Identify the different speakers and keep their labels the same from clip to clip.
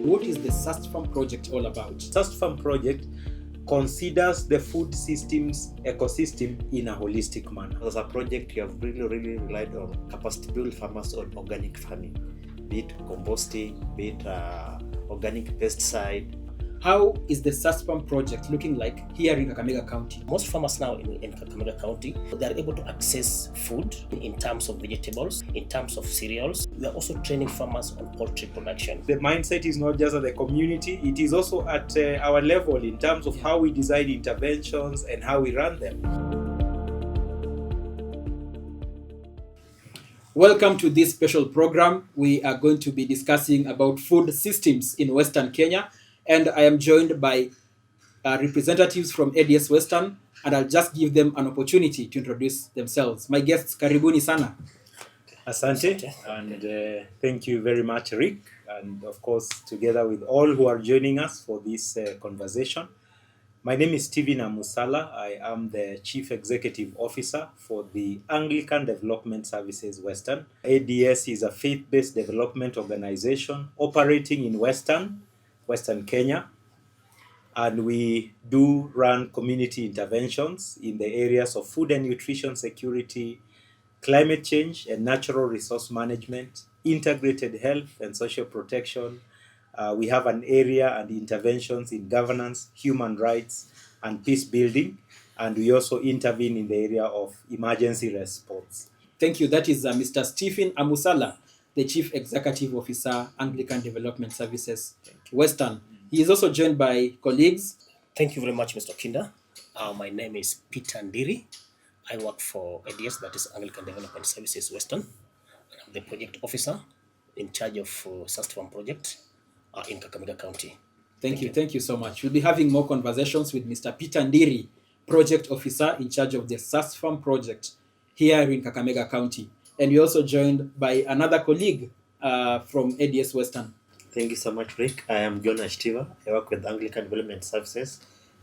Speaker 1: what is the SUSTFARM project all about?
Speaker 2: SUSTFARM project considers the food systems ecosystem in a holistic manner.
Speaker 3: As a project, you have really relied on capacity build farmers on organic farming, be it composting, be it organic pesticide.
Speaker 1: How is the SUSTFARM project looking like here in Kakaemga County?
Speaker 4: Most farmers now in Kakaemga County, they are able to access food in terms of vegetables, in terms of cereals. We are also training farmers on poultry production.
Speaker 2: The mindset is not just at the community, it is also at our level in terms of how we design interventions and how we run them.
Speaker 1: Welcome to this special program. We are going to be discussing about food systems in Western Kenya. And I am joined by representatives from ADS Western, and I'll just give them an opportunity to introduce themselves. My guests, karibuni sana.
Speaker 2: Asante, and thank you very much, Rick, and of course, together with all who are joining us for this conversation. My name is Amusala. I am the Chief Executive Officer for the Anglican Development Services Western. ADS is a faith-based development organization operating in Western Kenya, and we do run community interventions in the areas of food and nutrition security, climate change and natural resource management, integrated health and social protection. We have an area and interventions in governance, human rights and peace building, and we also intervene in the area of emergency response.
Speaker 1: Thank you. That is Mr. Stephen Amusala, the Chief Executive Officer, Anglican Development Services Western. He is also joined by colleagues.
Speaker 4: Thank you very much, Mr. Okinda. My name is Peter Ndiri. I work for ADS, that is Anglican Development Services Western. I'm the project officer in charge of SUSTFARM project in Kakaemga County.
Speaker 1: Thank you so much. We'll be having more conversations with Mr. Peter Ndiri, project officer in charge of the SUSTFARM project here in Kakaemga County. And we're also joined by another colleague from ADS Western.
Speaker 3: Thank you so much, Rick. I am John Ashitiva. I work with Anglican Development Services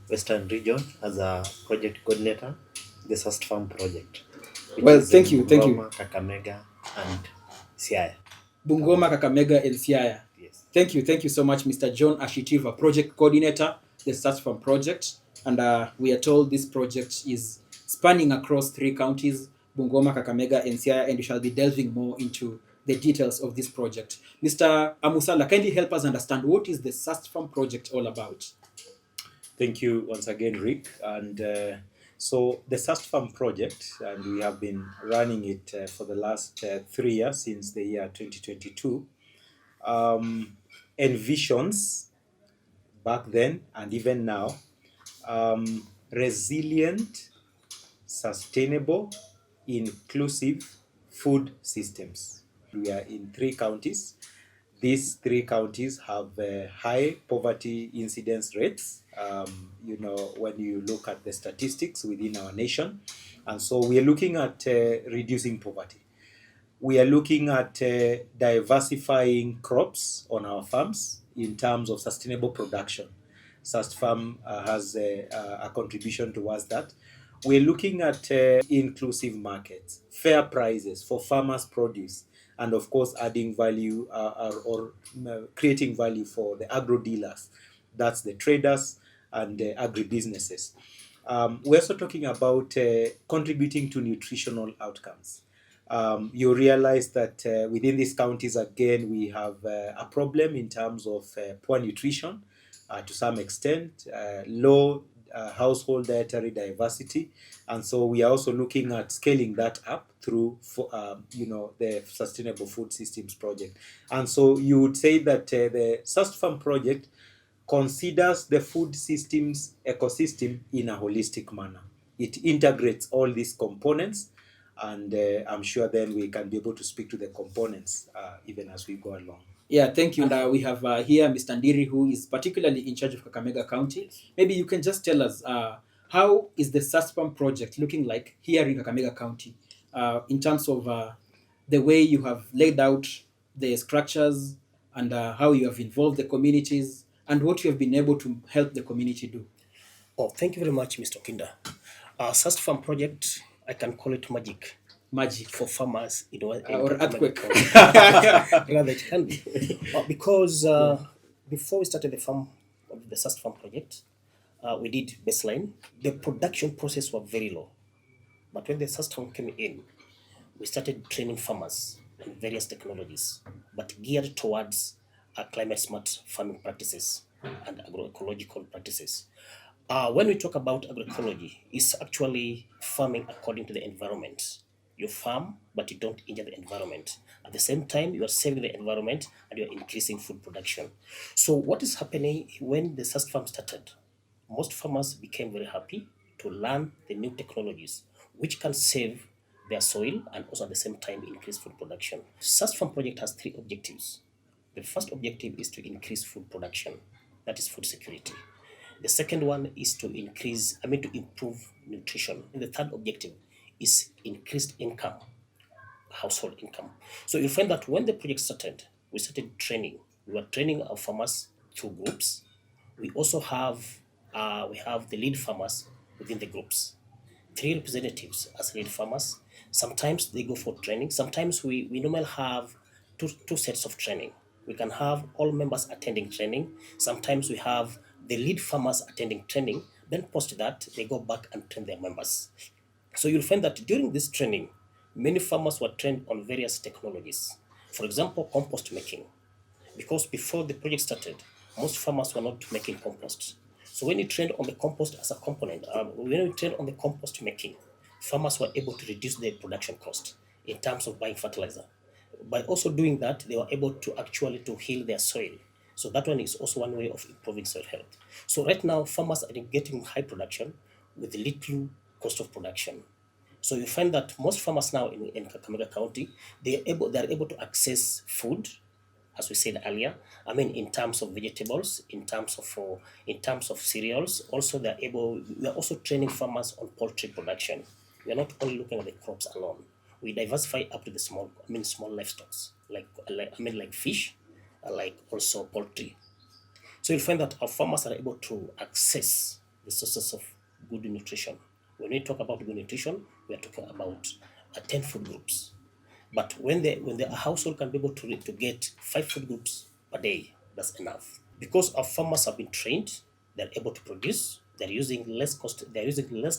Speaker 3: Western Region as a project coordinator, the SUSTFARM project.
Speaker 1: Well, thank you.
Speaker 3: Bungoma, Kakaemga and Siaya.
Speaker 1: Bungoma, Kakaemga and Siaya.
Speaker 3: Yes.
Speaker 1: Thank you so much, Mr. John Ashitiva, project coordinator, the SUSTFARM project. And we are told this project is spanning across 3 counties, Bungoma, Kakaemga and Siaya, and we shall be delving more into the details of this project. Mr. Amusala, kindly help us understand what is the SUSTFARM project all about?
Speaker 2: Thank you once again, Rick. And so the SUSTFARM project, and we have been running it for the last 3 years, since the year 2022, envisions back then and even now resilient, sustainable, inclusive food systems. We are in 3 counties. These 3 counties have high poverty incidence rates, when you look at the statistics within our nation. And so we are looking at reducing poverty. We are looking at diversifying crops on our farms in terms of sustainable production. SUSTFARM has a contribution towards that. We're looking at inclusive markets, fair prices for farmers' produce, and of course adding value or creating value for the agro-dealers. That's the traders and the agribusinesses. We're also talking about contributing to nutritional outcomes. You realize that within these counties, again, we have a problem in terms of poor nutrition to some extent, low household dietary diversity, and so we are also looking at scaling that up through the Sustainable Food Systems project. And so you would say that the SUSTFARM project considers the food systems ecosystem in a holistic manner. It integrates all these components, and I'm sure then we can be able to speak to the components even as we go along.
Speaker 1: Yeah, thank you. And we have here Mr. Ndiri, who is particularly in charge of Kakaemga County. Maybe you can just tell us how is the SUSTFARM project looking like here in Kakaemga County in terms of the way you have laid out the structures and how you have involved the communities and what you have been able to help the community do.
Speaker 4: Oh, thank you very much, Mr. Okinda. SUSTFARM project, I can call it magic.
Speaker 1: Magic
Speaker 4: for farmers,
Speaker 1: or earthquake.
Speaker 4: Rather, it can be because before we started the SUSTFARM project, we did baseline. The production process was very low. But when the SUSTFARM came in, we started training farmers on various technologies, but geared towards climate smart farming practices and agroecological practices. When we talk about agroecology, it's actually farming according to the environment. You farm, but you don't injure the environment. At the same time, you are saving the environment and you are increasing food production. So what is happening when the SUSTFARM started? Most farmers became very happy to learn the new technologies, which can save their soil and also at the same time increase food production. SUSTFARM project has 3 objectives. The first objective is to increase food production, that is food security. The second one is to improve nutrition. And the third objective is increased income, household income. So you'll find that when the project started, we started training. We were training our farmers through groups. We also have the lead farmers within the groups. 3 representatives as lead farmers. Sometimes they go for training. Sometimes we normally have two sets of training. We can have all members attending training. Sometimes we have the lead farmers attending training. Then post that, they go back and train their members. So you'll find that during this training, many farmers were trained on various technologies. For example, compost making. Because before the project started, most farmers were not making compost. So when you trained on the compost as a component, when we trained on the compost making, farmers were able to reduce their production cost in terms of buying fertilizer. By also doing that, they were able to actually to heal their soil. So that one is also one way of improving soil health. So right now, farmers are getting high production with little cost of production. So you find that most farmers now in Kakaemga County, they are able to access food, as we said earlier. In terms of vegetables, in terms of cereals. Also, we are also training farmers on poultry production. We are not only looking at the crops alone. We diversify up to the small livestock, like fish, like also poultry. So you'll find that our farmers are able to access the sources of good nutrition. When we talk about good nutrition, we are talking about 10 food groups. But when the household can be able to get 5 food groups per day, that's enough. Because our farmers have been trained, they're able to produce, they're using less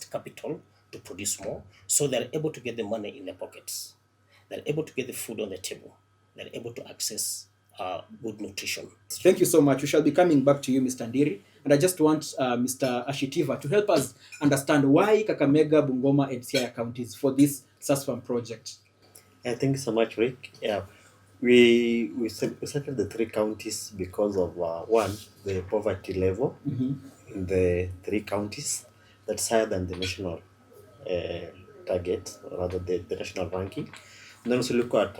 Speaker 4: capital to produce more, so they're able to get the money in their pockets. They're able to get the food on the table. They're able to access good nutrition.
Speaker 1: Thank you so much. We shall be coming back to you, Mr. Ndiri. And I just want Mr. Ashitiva to help us understand why Kakaemga, Bungoma, and Siaya counties for this SUSTFARM project.
Speaker 3: Thank you so much, Rick. Yeah, we selected the 3 counties because of one, the poverty level in the 3 counties that's higher than the national target, rather the national ranking. And then also look at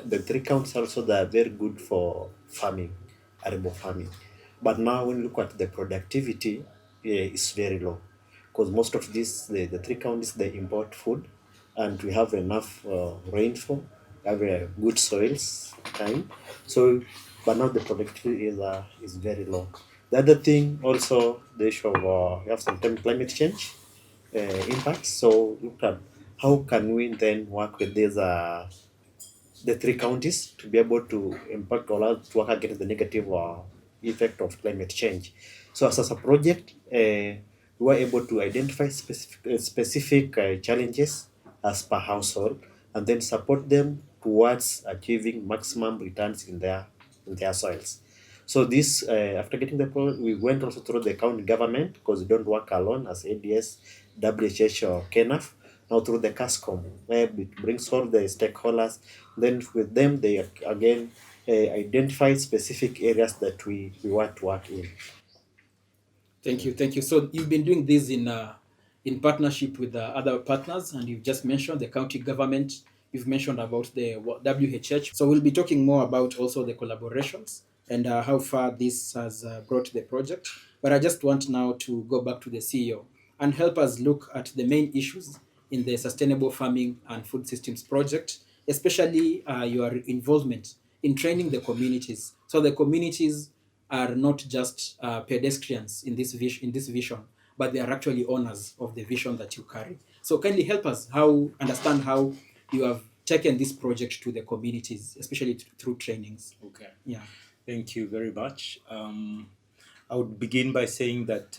Speaker 3: the 3 counties also that are very good for farming, arable farming. But now when you look at the productivity, it's very low, because most of these the 3 counties, they import food, and we have enough rainfall, have good soils time. So, but now the productivity is very low. The other thing also, the issue of we have sometimes climate change impacts. So look at how can we then work with these the 3 counties to be able to impact or to work against the negative effect of climate change. So as a project, we were able to identify specific challenges as per household, and then support them towards achieving maximum returns in their soils. So this, after getting the project, we went also through the county government, because we don't work alone as ADS, WHH or KNAF. Now through the CASCOM, where it brings all the stakeholders. Then with them, they again identify specific areas that we want to work in.
Speaker 1: Thank you. So you've been doing this in partnership with other partners, and you've just mentioned the county government. You've mentioned about the WHH. So we'll be talking more about also the collaborations and how far this has brought the project. But I just want now to go back to the CEO and help us look at the main issues in the Sustainable Farming and Food Systems project, especially your involvement in training the communities. So the communities are not just pedestrians in this vision, but they are actually owners of the vision that you carry. So kindly help us understand how you have taken this project to the communities, especially through trainings.
Speaker 2: Okay.
Speaker 1: Yeah.
Speaker 2: Thank you very much. I would begin by saying that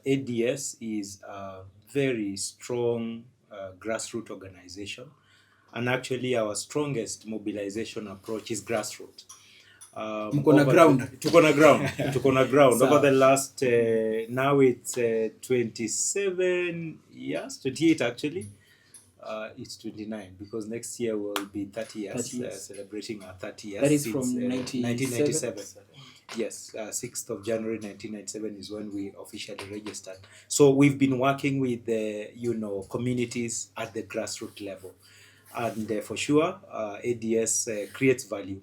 Speaker 2: ADS is a very strong grassroots organization, and actually our strongest mobilization approach is grassroots.
Speaker 1: Mko na ground.
Speaker 2: Tuko na ground. Tuko na ground. Over
Speaker 1: Sawa.
Speaker 2: the last, now it's 27 years, 28 actually. It's 29 because next year will be 30 years,
Speaker 1: 30 years.
Speaker 2: celebrating our 30 years.
Speaker 1: That is
Speaker 2: since,
Speaker 1: from
Speaker 2: 1997. Yes, 6th of January 1997 is when we officially registered. So we've been working with communities at the grassroots level, and for sure, ADS creates value.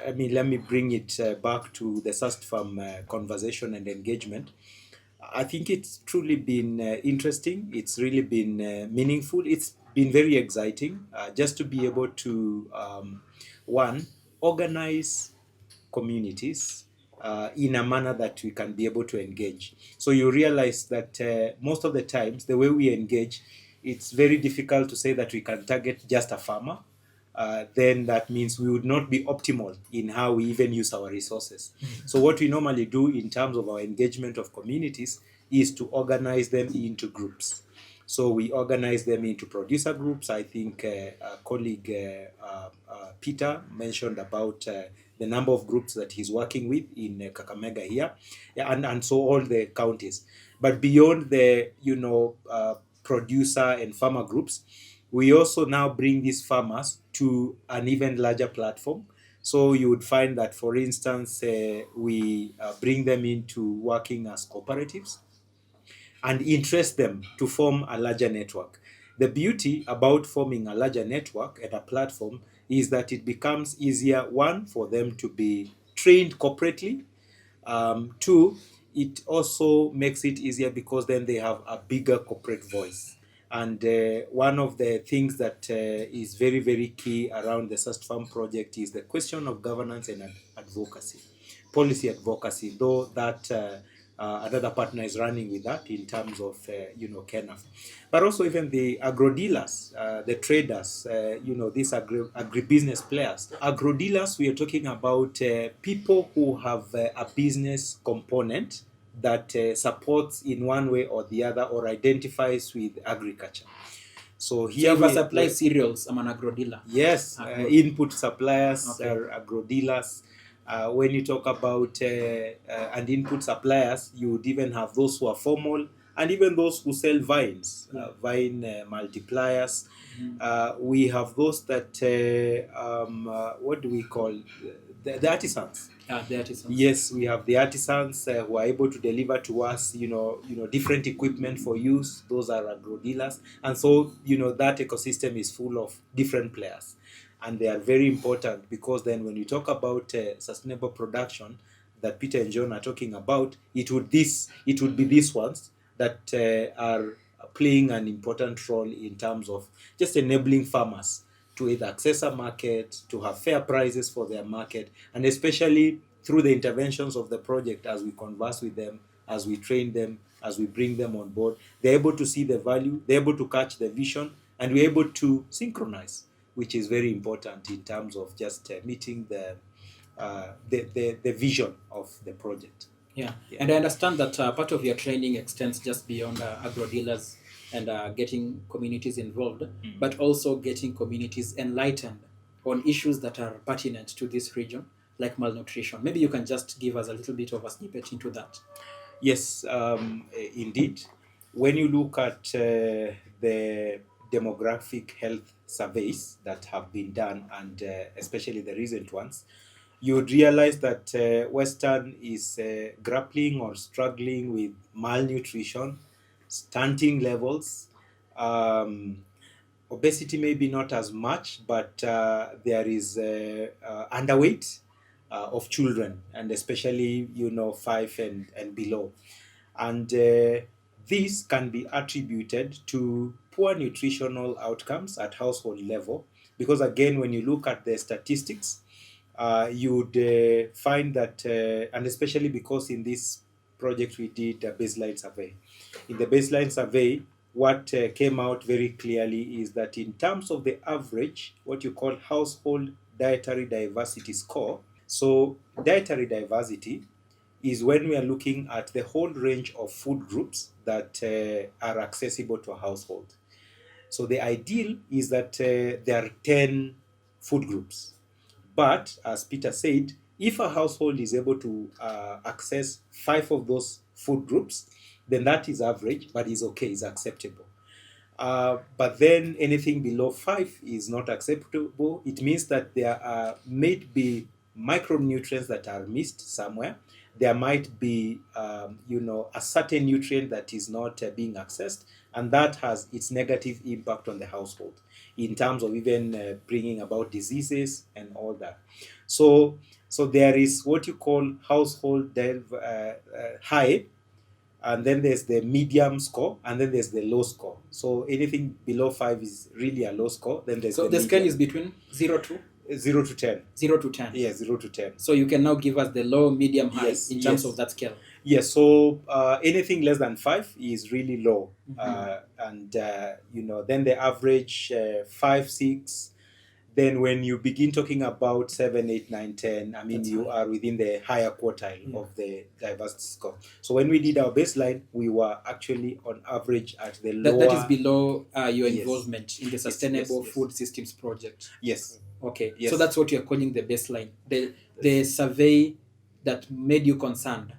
Speaker 2: I mean, let me bring it back to the SUSTFARM conversation and engagement. I think it's truly been interesting. It's really been meaningful. It's been very exciting just to be able to, one, organize communities in a manner that we can be able to engage. So you realize that most of the times, the way we engage, it's very difficult to say that we can target just a farmer. Then that means we would not be optimal in how we even use our resources. So what we normally do in terms of our engagement of communities is to organize them into groups. So we organize them into producer groups. I think a colleague Peter mentioned about the number of groups that he's working with in Kakaemga here, and so all the counties. But beyond the producer and farmer groups, we also now bring these farmers to an even larger platform. So you would find that, for instance, we bring them into working as cooperatives and interest them to form a larger network. The beauty about forming a larger network and a platform is that it becomes easier, one, for them to be trained corporately. Two, it also makes it easier because then they have a bigger corporate voice. And one of the things that is very, very key around the SUSTFARM project is the question of governance and advocacy, policy advocacy, though that another partner is running with that in terms of, KENAF. But also even the agro-dealers, the traders, these agribusiness players. Agro-dealers, we are talking about people who have a business component that supports in one way or the other or identifies with agriculture. So here
Speaker 1: So if I supply cereals, I'm an agro-dealer.
Speaker 2: Yes, input suppliers are agro-dealers. When you talk about and input suppliers, you would even have those who are formal and even those who sell vines, vine multipliers. We have those that, what do we call, the artisans.
Speaker 1: The artisans.
Speaker 2: Yes, we have the artisans who are able to deliver to us, different equipment for use. Those are agro-dealers. And so, that ecosystem is full of different players. And they are very important because then when you talk about sustainable production that Peter and John are talking about, it would be these ones that are playing an important role in terms of just enabling farmers to either access a market, to have fair prices for their market, and especially through the interventions of the project as we converse with them, as we train them, as we bring them on board, they're able to see the value, they're able to catch the vision, and we're able to synchronize, which is very important in terms of just meeting the vision of the project.
Speaker 1: Yeah. And I understand that part of your training extends just beyond agro-dealers and getting communities involved, but also getting communities enlightened on issues that are pertinent to this region, like malnutrition. Maybe you can just give us a little bit of a snippet into that.
Speaker 2: Yes, indeed. When you look at the demographic health surveys that have been done, and especially the recent ones, you would realize that Western is grappling or struggling with malnutrition, stunting levels, obesity maybe not as much, but there is underweight of children, and especially 5 and below. And this can be attributed to poor nutritional outcomes at household level, because again, when you look at the statistics, you would find that, and especially because in this project we did a baseline survey. In the baseline survey, what came out very clearly is that in terms of the average, what you call household dietary diversity score, So dietary diversity is when we are looking at the whole range of food groups that are accessible to a household. So the ideal is that there are 10 food groups. But as Peter said, if a household is able to access 5 of those food groups, then that is average, but is okay, is acceptable. But then anything below 5 is not acceptable. It means that there might be micronutrients that are missed somewhere. There might be, a certain nutrient that is not being accessed, and that has its negative impact on the household in terms of even bringing about diseases and all that. So there is what you call household high, and then there's the medium score, and then there's the low score. So anything below 5 is really a low score. Then there's
Speaker 1: So
Speaker 2: the
Speaker 1: the scale
Speaker 2: medium.
Speaker 1: is between 0 to
Speaker 2: 0 to 10.
Speaker 1: 0 to 10.
Speaker 2: Yeah, 0 to 10.
Speaker 1: So you can now give us the low, medium, high
Speaker 2: Yes,
Speaker 1: in terms
Speaker 2: yes.
Speaker 1: of that scale.
Speaker 2: Yes, so anything less than 5 is really low. And then the average 5, 6. Then when you begin talking about 7, 8, 9, 10, I mean,
Speaker 1: That's
Speaker 2: you
Speaker 1: high.
Speaker 2: are within the higher quartile of the diversity score. So when we did our baseline, we were actually on average at the lower.
Speaker 1: That is below your
Speaker 2: Yes.
Speaker 1: involvement in the
Speaker 2: Yes,
Speaker 1: Sustainable
Speaker 2: yes.
Speaker 1: Food Systems Project.
Speaker 2: Yes.
Speaker 1: Okay,
Speaker 2: Yes.
Speaker 1: so that's what you're calling the baseline, the survey that made you concerned.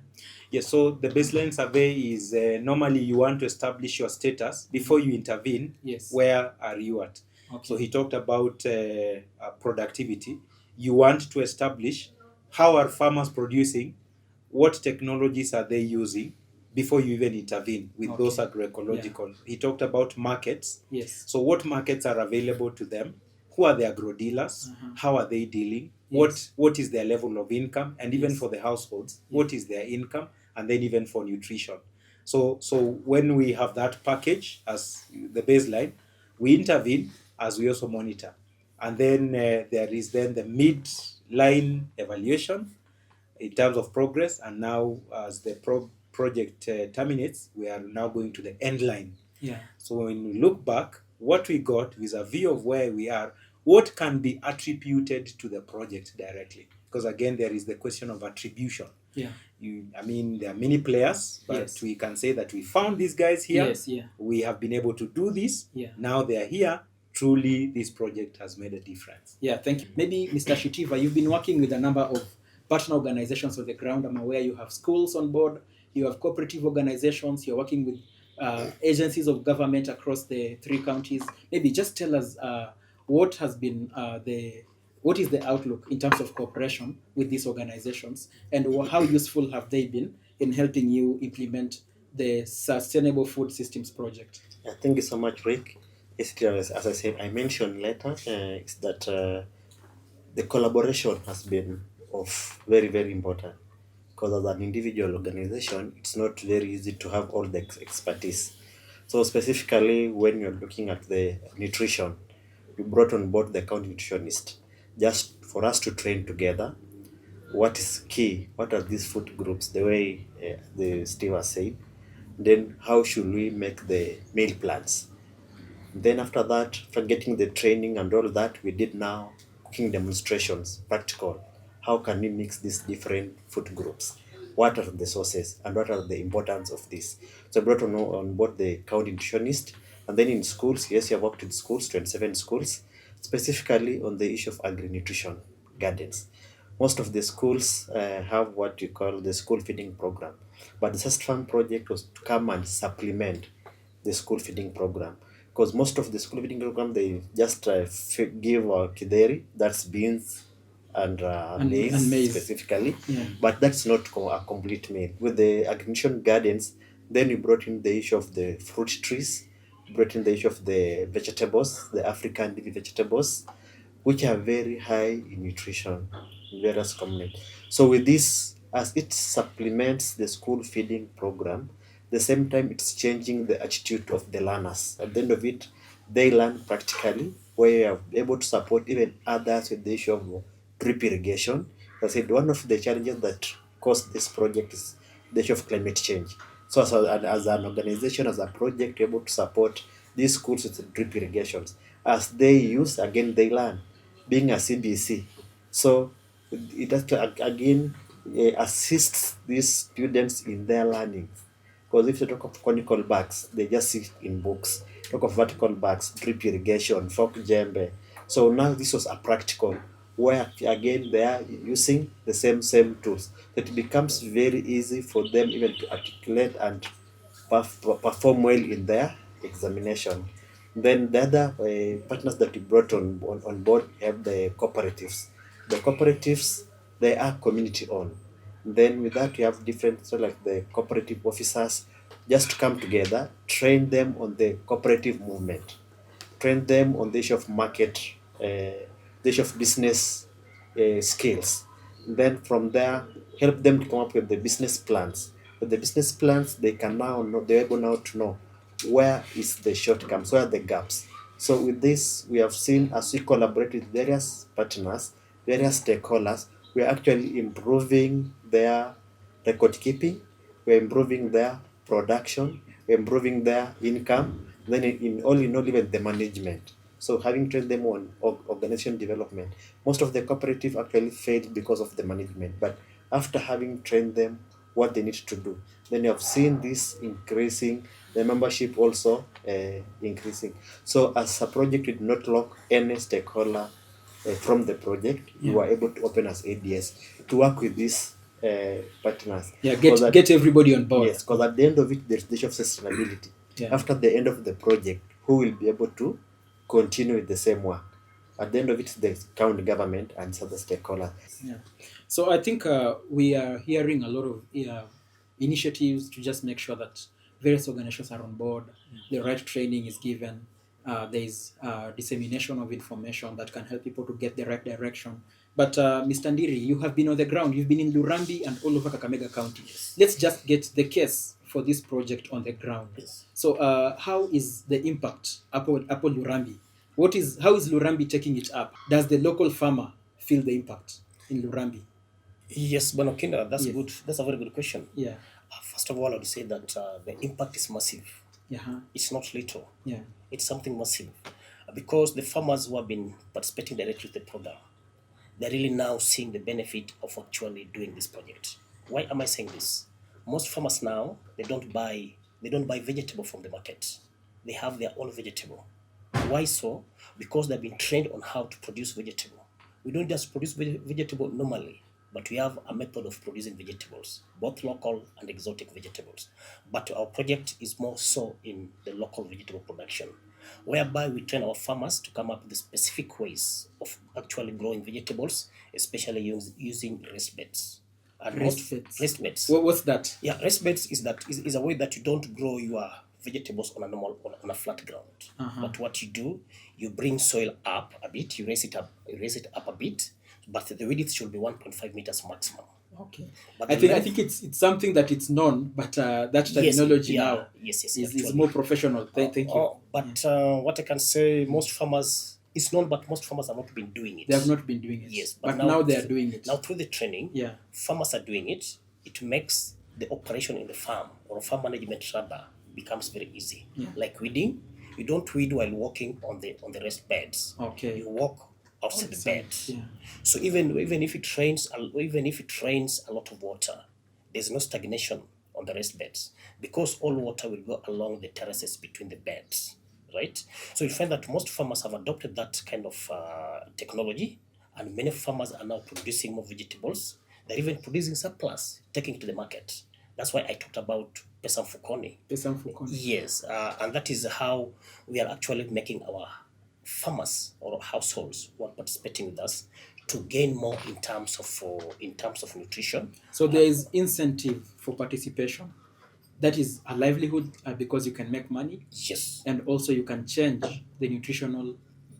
Speaker 2: Yes, so the baseline survey is normally you want to establish your status before you intervene.
Speaker 1: Yes.
Speaker 2: Where are you at?
Speaker 1: Okay.
Speaker 2: So he talked about productivity. You want to establish how are farmers producing, what technologies are they using before you even intervene with
Speaker 1: Okay.
Speaker 2: those agroecological. He talked about markets.
Speaker 1: Yes.
Speaker 2: So what markets are available to them? Who are the agro-dealers? How are they dealing?
Speaker 1: Yes.
Speaker 2: What is their level of income? And even
Speaker 1: Yes.
Speaker 2: for the households, what is their income? And then even for nutrition. So when we have that package as the baseline, we intervene as we also monitor. And then there is then the mid-line evaluation in terms of progress. And now as the project terminates, we are now going to the end line.
Speaker 1: Yeah.
Speaker 2: So when we look back, what we got is a view of where we are, what can be attributed to the project directly. Because again, there is the question of attribution.
Speaker 1: Yeah.
Speaker 2: There are many players, but
Speaker 1: Yes.
Speaker 2: we can say that we found these guys here.
Speaker 1: Yes, yeah.
Speaker 2: We have been able to do this.
Speaker 1: Yeah.
Speaker 2: Now they are here. Truly, this project has made a difference.
Speaker 1: Yeah, thank you. Maybe Mr. Ashitiva, you've been working with a number of partner organizations on the ground. I'm aware you have schools on board, you have cooperative organizations, you're working with agencies of government across the 3 counties. Maybe just tell us what has been what is the outlook in terms of cooperation with these organizations, and how useful have they been in helping you implement the Sustainable Food Systems Project?
Speaker 3: Yeah, thank you so much, Rick. Basically, as I said, I mentioned later, is that the collaboration has been of very, very important. Because as an individual organization, it's not very easy to have all the expertise. So specifically, when you're looking at the nutrition, we brought on board the county nutritionist just for us to train together. What is key? What are these food groups? The way the Steve was saying. Then how should we make the meal plans? Then after that, after getting the training and all that, we did now cooking demonstrations, practical. How can we mix these different food groups? What are the sources and what are the importance of this? So I brought on board the county nutritionist, and then in schools, yes, you have worked in schools, 27 schools, specifically on the issue of agri-nutrition gardens. Most of the schools have what you call the school feeding program, but the SUSTFARM project was to come and supplement the school feeding program, because most of the school feeding program they just give kideri, that's beans and maize specifically.
Speaker 1: Yeah.
Speaker 3: But that's not a complete meal. With the agricultural gardens, then we brought in the issue of the fruit trees, brought in the issue of the vegetables, the African leafy vegetables, which are very high in nutrition in various communities. So with this, as it supplements the school feeding program, the same time it's changing the attitude of the learners. At the end of it, they learn practically, where you are able to support even others with the issue of drip irrigation. As I said, one of the challenges that caused this project is the issue of climate change. So as an organization, as a project, we're able to support these schools with drip irrigations. As they use, again, they learn, being a CBC. So it has to again assist these students in their learning. Because if you talk of conical bags, they just sit in books. Talk of vertical bags, drip irrigation, fork jembe. So now this was a practical where again they are using the same tools. That it becomes very easy for them even to articulate and perform well in their examination. Then the other partners that we brought on board have the cooperatives. The cooperatives, they are community owned. Then with that, we have different, so like the cooperative officers, just to come together, train them on the cooperative movement, train them on the issue of market, the issue of business skills. Then from there, help them to come up with the business plans. With the business plans, they can now know, they're able now to know where is the shortcomings, where are the gaps. So with this, we have seen as we collaborate with various partners, various stakeholders, we are actually improving their record keeping, we're improving their production, we're improving their income, then in all even the management. So having trained them on organization development, most of the cooperative actually failed because of the management. But after having trained them what they need to do, then you have seen this increasing, the membership also increasing. So as a project, we did not lock any stakeholder from the project. We were able to open as ADS to work with these partners.
Speaker 1: Yeah, get everybody on board.
Speaker 3: Yes, because at the end of it, there's the issue of sustainability.
Speaker 1: Yeah.
Speaker 3: After the end of the project, who will be able to continue with the same work? At the end of it, the county government and other stakeholders.
Speaker 1: Yeah. So I think we are hearing a lot of initiatives to just make sure that various organizations are on board, the right training is given, there is dissemination of information that can help people to get the right direction. But Mr. Ndiri, you have been on the ground, you've been in Lurambi and all over Kakaemga County. Let's just get the case for this project on the ground. So how is the impact upon Lurambi? How is Lurambi taking it up? Does the local farmer feel the impact in Lurambi?
Speaker 4: Yes, Okinda, that's
Speaker 1: Yes.
Speaker 4: good. That's a very good question.
Speaker 1: Yeah.
Speaker 4: First of all, I would say that the impact is massive.
Speaker 1: Yeah.
Speaker 4: It's not little.
Speaker 1: Yeah.
Speaker 4: It's something massive. Because the farmers who have been participating directly with the program, they're really now seeing the benefit of actually doing this project. Why am I saying this? Most farmers now, they don't buy vegetable from the market. They have their own vegetable. Why so? Because they've been trained on how to produce vegetable. We don't just produce vegetable normally, but we have a method of producing vegetables, both local and exotic vegetables. But our project is more so in the local vegetable production, whereby we train our farmers to come up with specific ways of actually growing vegetables, especially using raised beds. And raised beds.
Speaker 1: What's that?
Speaker 4: Yeah, raised beds is a way that you don't grow your vegetables on a flat ground. But what you do, you bring soil up a bit, you raise it up a bit, but the width should be 1.5 meters maximum.
Speaker 1: Okay.
Speaker 4: But
Speaker 1: I think it's something that it's known, but that terminology now is more professional. Thank you.
Speaker 4: But what I can say, most farmers, it's known, but most farmers have not been doing it.
Speaker 1: They have not been doing it.
Speaker 4: Yes,
Speaker 1: but now they are doing it.
Speaker 4: Now through the training, farmers are doing it. It makes the operation in the farm or farm management rather becomes very easy. Like weeding, you don't weed while walking on the raised beds.
Speaker 1: Okay.
Speaker 4: You walk outside the bed.
Speaker 1: Yeah.
Speaker 4: So even if it rains a lot of water, there's no stagnation on the raised beds because all water will go along the terraces between the beds, right? So you find that most farmers have adopted that kind of technology, and many farmers are now producing more vegetables. They're even producing surplus, taking to the market. That's why I talked about pesa mfukoni. Yes, and that is how we are actually making our farmers or households who are participating with us to gain more in terms of nutrition.
Speaker 1: So there is incentive for participation. That is a livelihood because you can make money.
Speaker 4: Yes.
Speaker 1: And also you can change the nutritional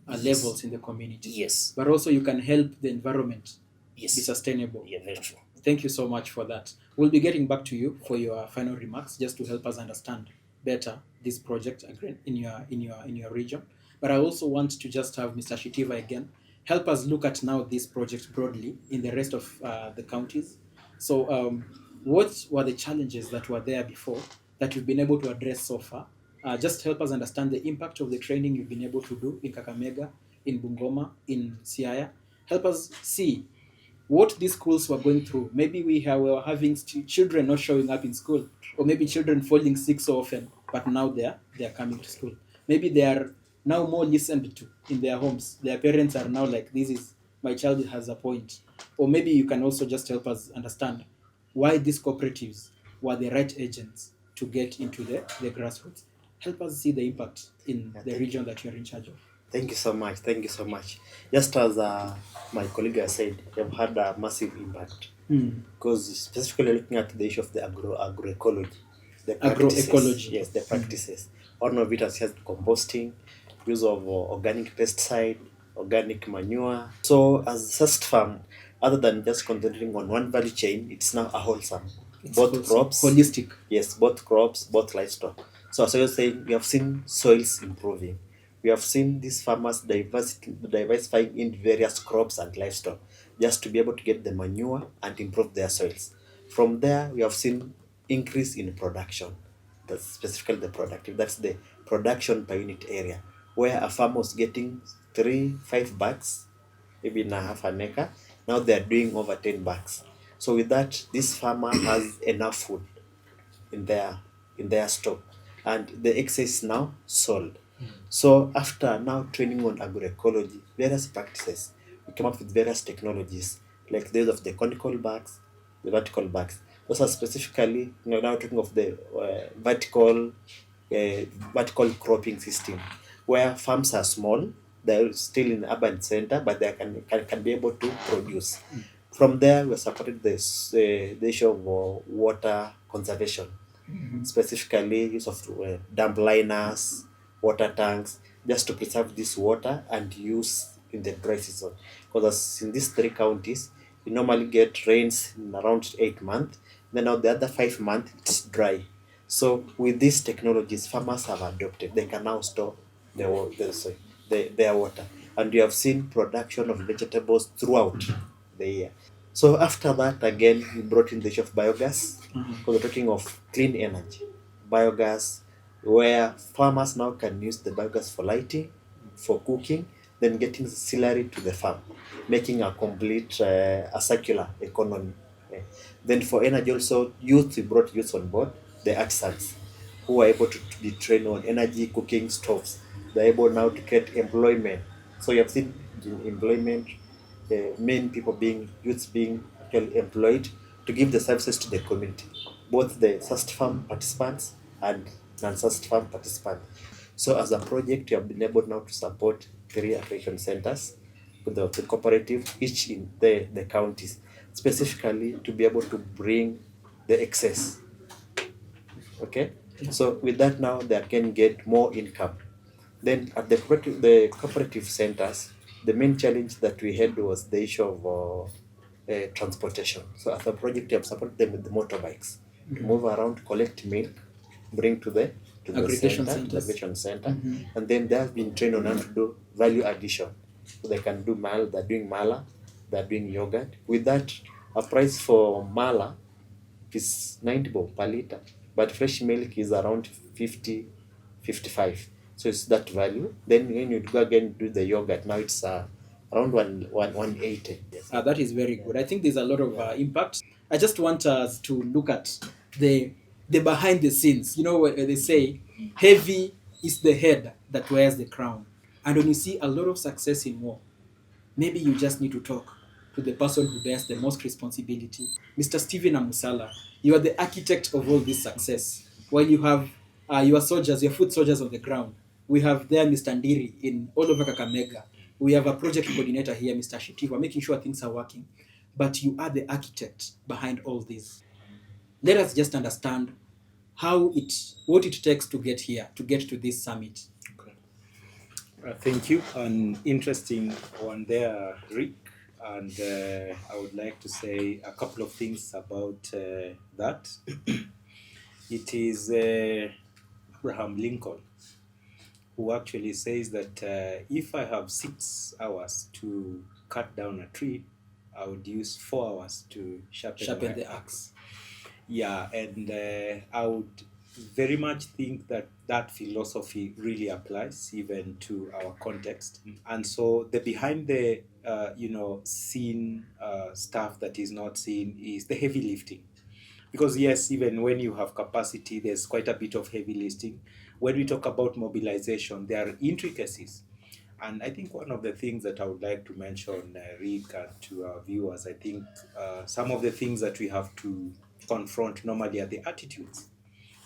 Speaker 1: levels in the community.
Speaker 4: Yes.
Speaker 1: But also you can help the environment
Speaker 4: be
Speaker 1: sustainable.
Speaker 4: Yeah, very true.
Speaker 1: Thank you so much for that. We'll be getting back to you for your final remarks, just to help us understand better this project in your region. But I also want to just have Mr. Ashitiva again help us look at now this project broadly in the rest of the counties. So what were the challenges that were there before that you've been able to address so far? Just help us understand the impact of the training you've been able to do in Kakaemga, in Bungoma, in Siaya. Help us see what these schools were going through. Maybe we were having children not showing up in school, or maybe children falling sick so often, but now they are coming to school. Maybe they are now more listened to in their homes. Their parents are now like, this is my child has a point. Or maybe you can also just help us understand why these cooperatives were the right agents to get into the grassroots. Help us see the impact in
Speaker 3: Yeah,
Speaker 1: the
Speaker 3: thank
Speaker 1: region that you're in charge of.
Speaker 3: Thank you so much. Thank you so much. Just as my colleague has said, they've had a massive impact because specifically looking at the issue of the agroecology, the practices,
Speaker 1: Agroecology.
Speaker 3: yes, the practices. One of it has composting, use of organic pesticide, organic manure. So as SUSTFARM, other than just concentrating on one value chain, it's now a wholesome.
Speaker 1: It's
Speaker 3: Both
Speaker 1: wholesome,
Speaker 3: crops,
Speaker 1: holistic.
Speaker 3: yes, both crops, both livestock. So as I was saying, we have seen soils improving. We have seen these farmers diversifying in various crops and livestock just to be able to get the manure and improve their soils. From there, we have seen increase in production. That's specifically the productive. That's the production per unit area, where a farmer was getting 5 bags, maybe in a half an acre. Now they are doing over 10 bags. So with that, this farmer has enough food in their stock, and the excess now sold. So after now training on agroecology, various practices, we came up with various technologies like those of the conical bags, the vertical bags. Those are specifically, now talking of the vertical cropping system, where farms are small, they're still in urban center, but they can be able to produce. From there, we supported the issue of water conservation, specifically use of dump liners, water tanks, just to preserve this water and use in the dry season. Because in these 3 counties, you normally get rains in around 8 months. Then now the other 5 months it's dry. So with these technologies, farmers have adopted. They can now store their water, and you have seen production of vegetables throughout the year. So after that, again, we brought in the issue of biogas, because we're talking of clean energy. Biogas, where farmers now can use the biogas for lighting, for cooking, then getting the auxiliary to the farm, making a complete, a circular economy. Eh. Then for energy also, we brought youth on board, the artisans, who are able to be trained on energy cooking stoves. They're able now to get employment. So you have seen the employment, main people being youths being actually employed to give the services to the community, both the SUSTFARM participants and non-SUSTFARM participants. So as a project, you have been able now to support 3 application centers with the cooperative, each in the counties, specifically to be able to bring the excess. Okay, so with that now they can get more income. Then at the cooperative centers, the main challenge that we had was the issue of transportation. So as a project, we have supported them with the motorbikes to move around, collect milk, bring to the
Speaker 1: Aggregation
Speaker 3: center, the
Speaker 1: centers.
Speaker 3: aggregation center, and then they have been trained on how to do value addition. So they can do they're doing mala, they're doing yogurt. With that, a price for mala is 90 bob per liter, but fresh milk is around 50, 55. So it's that value. Then when you go again do the yogurt, now it's around 180. Yes.
Speaker 1: That is very good. I think there's a lot of impact. I just want us to look at the behind the scenes. You know what they say, heavy is the head that wears the crown. And when you see a lot of success in war, maybe you just need to talk to the person who bears the most responsibility. Mr. Stephen Amusala, you are the architect of all this success. While you have your soldiers, your foot soldiers on the ground, we have there Mr. Ndiri in all over Kakaemga. We have a project coordinator here, Mr. Ashitiva, making sure things are working. But you are the architect behind all this. Let us just understand what it takes to get here, to get to this summit.
Speaker 2: Okay. Thank you. An interesting one there, Rick. And I would like to say a couple of things about that. It is Abraham Lincoln who actually says that if I have 6 hours to cut down a tree, I would use 4 hours to sharpen
Speaker 1: Sharpen
Speaker 2: my
Speaker 1: the axe.
Speaker 2: Yeah, and I would very much think that that philosophy really applies even to our context. And so the behind the scene stuff that is not seen is the heavy lifting. Because yes, even when you have capacity, there's quite a bit of heavy lifting. When we talk about mobilization, there are intricacies. And I think one of the things that I would like to mention, Rick, and to our viewers, I think some of the things that we have to confront normally are the attitudes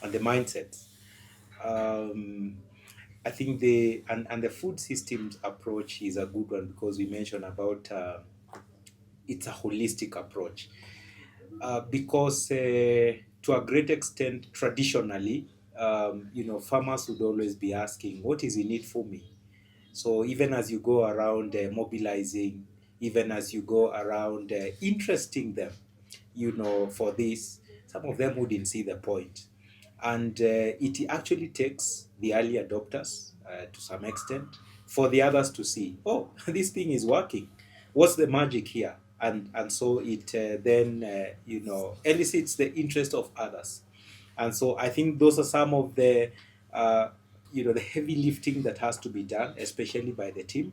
Speaker 2: and the mindsets. I think the food systems approach is a good one because we mentioned about it's a holistic approach. Because to a great extent, traditionally, farmers would always be asking, what is in it for me? So even as you go around mobilizing, even as you go around interesting them, for this, some of them wouldn't see the point. And it actually takes the early adopters to some extent for the others to see, oh, this thing is working. What's the magic here? And so it then elicits the interest of others. And so I think those are some of the the heavy lifting that has to be done, especially by the team.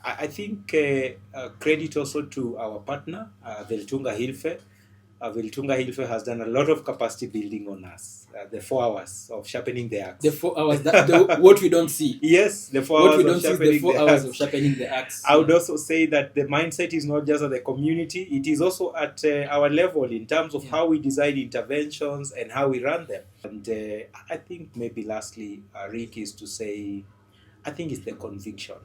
Speaker 2: I think credit also to our partner, Welt Hunger Hilfe. Welt Hunger Hilfe has done a lot of capacity building on us. The 4 hours of sharpening the axe.
Speaker 1: The 4 hours, what we don't see.
Speaker 2: Yes, the 4
Speaker 1: What
Speaker 2: hours
Speaker 1: we
Speaker 2: of
Speaker 1: don't see is the
Speaker 2: sharpening
Speaker 1: 4
Speaker 2: the
Speaker 1: hours
Speaker 2: axe.
Speaker 1: of sharpening the axe.
Speaker 2: I would also say that the mindset is not just at the community, it is also at our level in terms of how we design interventions and how we run them. And I think maybe lastly, Rick, is to say, I think it's the conviction.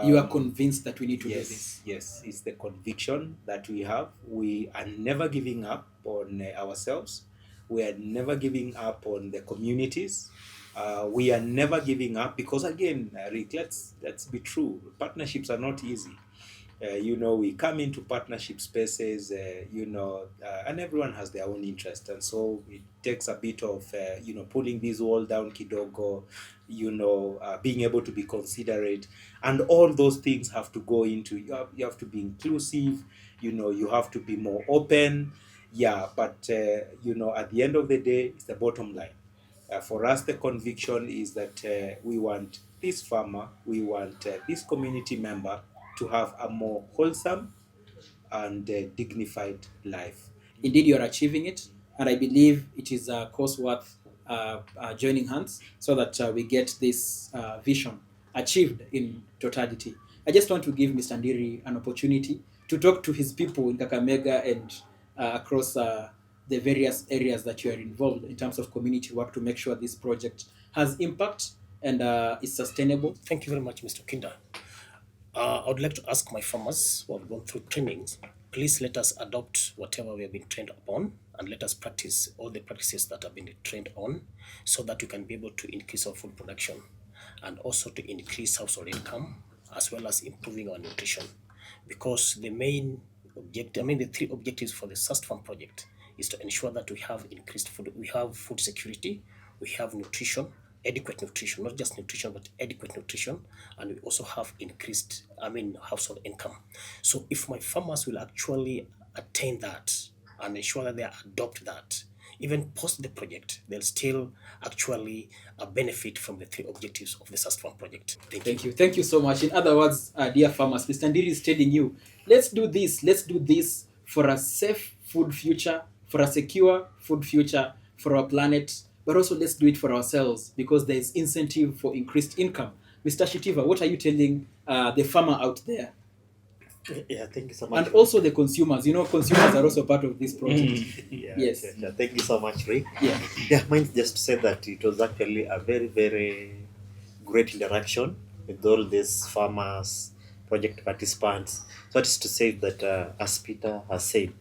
Speaker 1: You are convinced that we need to do
Speaker 2: Yes,
Speaker 1: this.
Speaker 2: yes, it's the conviction that we have. We are never giving up on ourselves. We are never giving up on the communities. We are never giving up because, again, Rick, let's be true. Partnerships are not easy. We come into partnership spaces, and everyone has their own interest, and so it takes a bit of, pulling this wall down kidogo, being able to be considerate, and all those things have to go into. You have to be inclusive. You have to be more open. Yeah, but at the end of the day, it's the bottom line. For us, the conviction is that we want this farmer, we want this community member to have a more wholesome and dignified life.
Speaker 1: Indeed, you are achieving it, and I believe it is a cause worth joining hands so that we get this vision achieved in totality. I just want to give Mr. Ndiri an opportunity to talk to his people in Kakaemga and across the various areas that you are involved in terms of community work to make sure this project has impact and is sustainable.
Speaker 4: Thank you very much, Mr. Okinda. I would like to ask my farmers who have gone through trainings, please let us adopt whatever we have been trained upon and let us practice all the practices that have been trained on so that we can be able to increase our food production and also to increase household income as well as improving our nutrition. Because the main objective, the 3 objectives for the SUSTFARM project is to ensure that we have increased food, we have food security, we have nutrition, adequate nutrition, not just nutrition, but adequate nutrition, and we also have increased, household income. So if my farmers will actually attain that and ensure that they adopt that, even post the project, they'll still actually benefit from the 3 objectives of the SUSTFARM project.
Speaker 1: Thank you. Thank you so much. In other words, dear farmers, Mr. Ndiri is telling you, let's do this for a safe food future, for a secure food future, for our planet, but also let's do it for ourselves because there is incentive for increased income. Mr. Ashitiva, what are you telling the farmer out there?
Speaker 3: Yeah, thank you so much.
Speaker 1: And also the consumers. Consumers are also part of this project. Yes.
Speaker 3: Yeah, thank you so much, Ray.
Speaker 1: Yeah.
Speaker 3: Mine just to say that it was actually a very, very great interaction with all these farmers, project participants. So that is to say that, as Peter has said,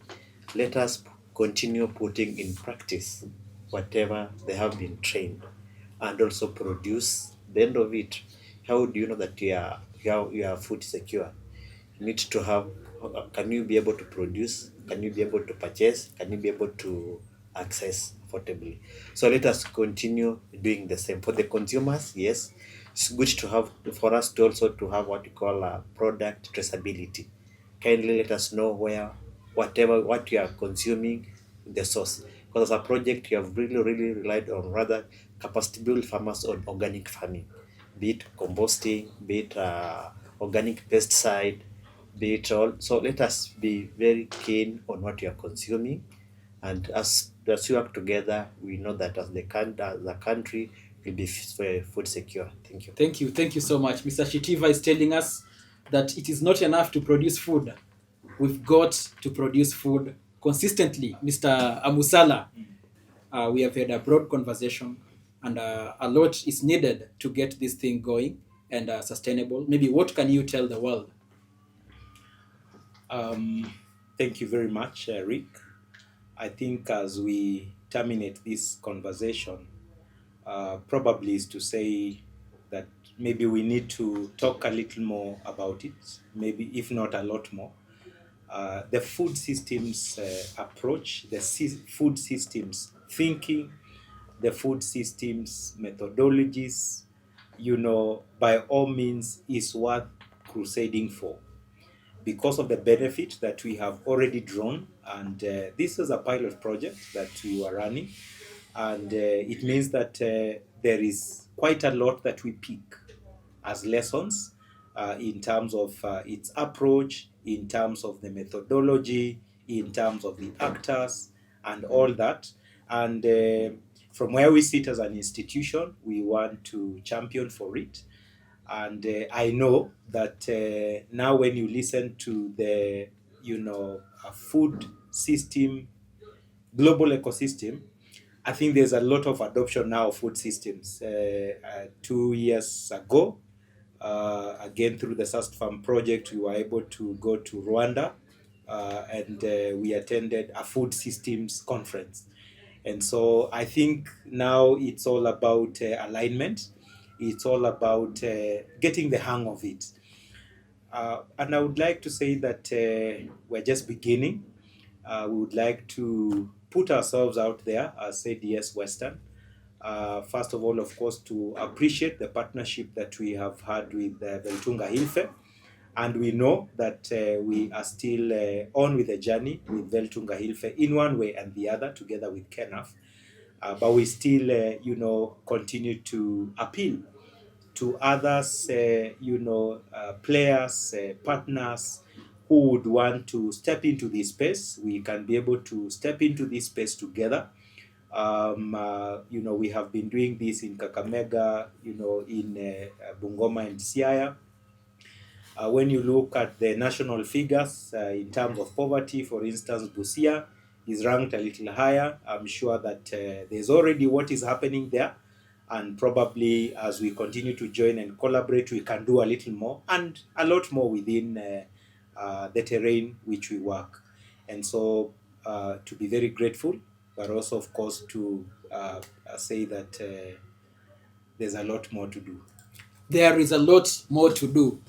Speaker 3: let us continue putting in practice whatever they have been trained and also produce. The end of it, how do you know that you are food secure? You need to have, can you be able to produce? Can you be able to purchase? Can you be able to access affordably? So let us continue doing the same. For the consumers, yes, it's good to have, for us to also to have what we call product traceability. Kindly let us know what you are consuming, the source. because as a project, you have really relied on rather capacity build farmers on organic farming, be it composting, be it organic pesticide, be it all. So let us be very keen on what you are consuming, and as we work together, we know that as the country will be food secure. Thank you.
Speaker 1: Thank you so much. Mr. Ashitiva is telling us that it is not enough to produce food. We've got to produce food consistently. Mr. Amusala, we have had a broad conversation, and a lot is needed to get this thing going and sustainable. Maybe what can you tell the world?
Speaker 2: Thank you very much, Rick. I think as we terminate this conversation, probably is to say that maybe we need to talk a little more about it, maybe if not a lot more. The food systems approach, the food systems thinking, the food systems methodologies, by all means is worth crusading for, because of the benefit that we have already drawn. And this is a pilot project that we are running, and it means that there is quite a lot that we pick as lessons in terms of its approach, in terms of the methodology, in terms of the actors, and all that. And from where we sit as an institution, we want to champion for it. And I know that now when you listen to the, food system, global ecosystem, I think there's a lot of adoption now of food systems. 2 years ago, again through the SUSTFARM project, we were able to go to Rwanda and we attended a food systems conference. And so I think now it's all about alignment. It's all about getting the hang of it. And I would like to say that we're just beginning. We would like to put ourselves out there as ADS Western. First of all, of course, to appreciate the partnership that we have had with Welt Hunger Hilfe. And we know that we are still on with the journey with Welt Hunger Hilfe in one way and the other, together with KENAF. But we still, continue to appeal to others, players, partners who would want to step into this space. We can be able to step into this space together. We have been doing this in Kakaemga, in Bungoma and Siaya. When you look at the national figures in terms of poverty, for instance, Busia is ranked a little higher. I'm sure that there's already what is happening there. And probably as we continue to join and collaborate, we can do a little more and a lot more within the terrain which we work. And so to be very grateful, but also, of course, to say that there's a lot more to do.
Speaker 1: There is a lot more to do.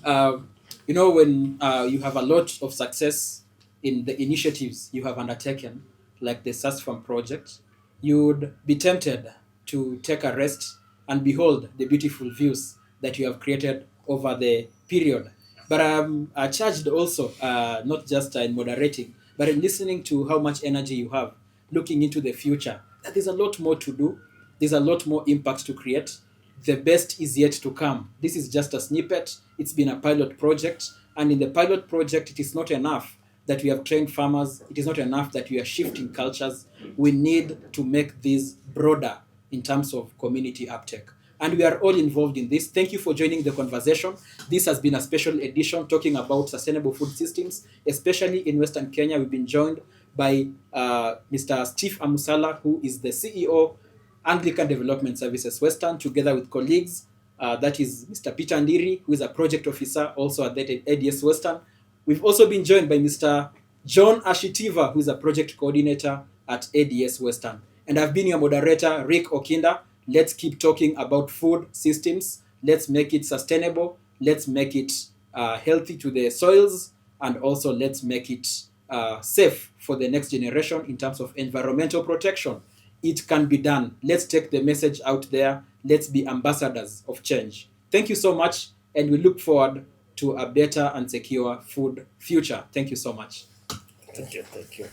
Speaker 1: When you have a lot of success in the initiatives you have undertaken, like the SUSTFARM project, you would be tempted to take a rest and behold the beautiful views that you have created over the period. But I'm charged also, not just in moderating, but in listening to how much energy you have, looking into the future, that there's a lot more to do. There's a lot more impact to create. The best is yet to come. This is just a snippet. It's been a pilot project. And in the pilot project, it is not enough that we have trained farmers. It is not enough that we are shifting cultures. We need to make this broader in terms of community uptake. And we are all involved in this. Thank you for joining the conversation. This has been a special edition talking about sustainable food systems, especially in Western Kenya. We've been joined by Mr. Steve Amusala, who is the CEO, Anglican Development Services Western, together with colleagues. That is Mr. Peter Ndiri, who is a project officer also at the ADS Western. We've also been joined by Mr. John Ashitiva, who is a project coordinator at ADS Western. And I've been your moderator, Rick Okinda. Let's keep talking about food systems. Let's make it sustainable. Let's make it healthy to the soils. And also let's make it safe for the next generation in terms of environmental protection. It can be done. Let's take the message out there. Let's be ambassadors of change. Thank you so much. And we look forward to a better and secure food future. Thank you so much.
Speaker 3: Thank you.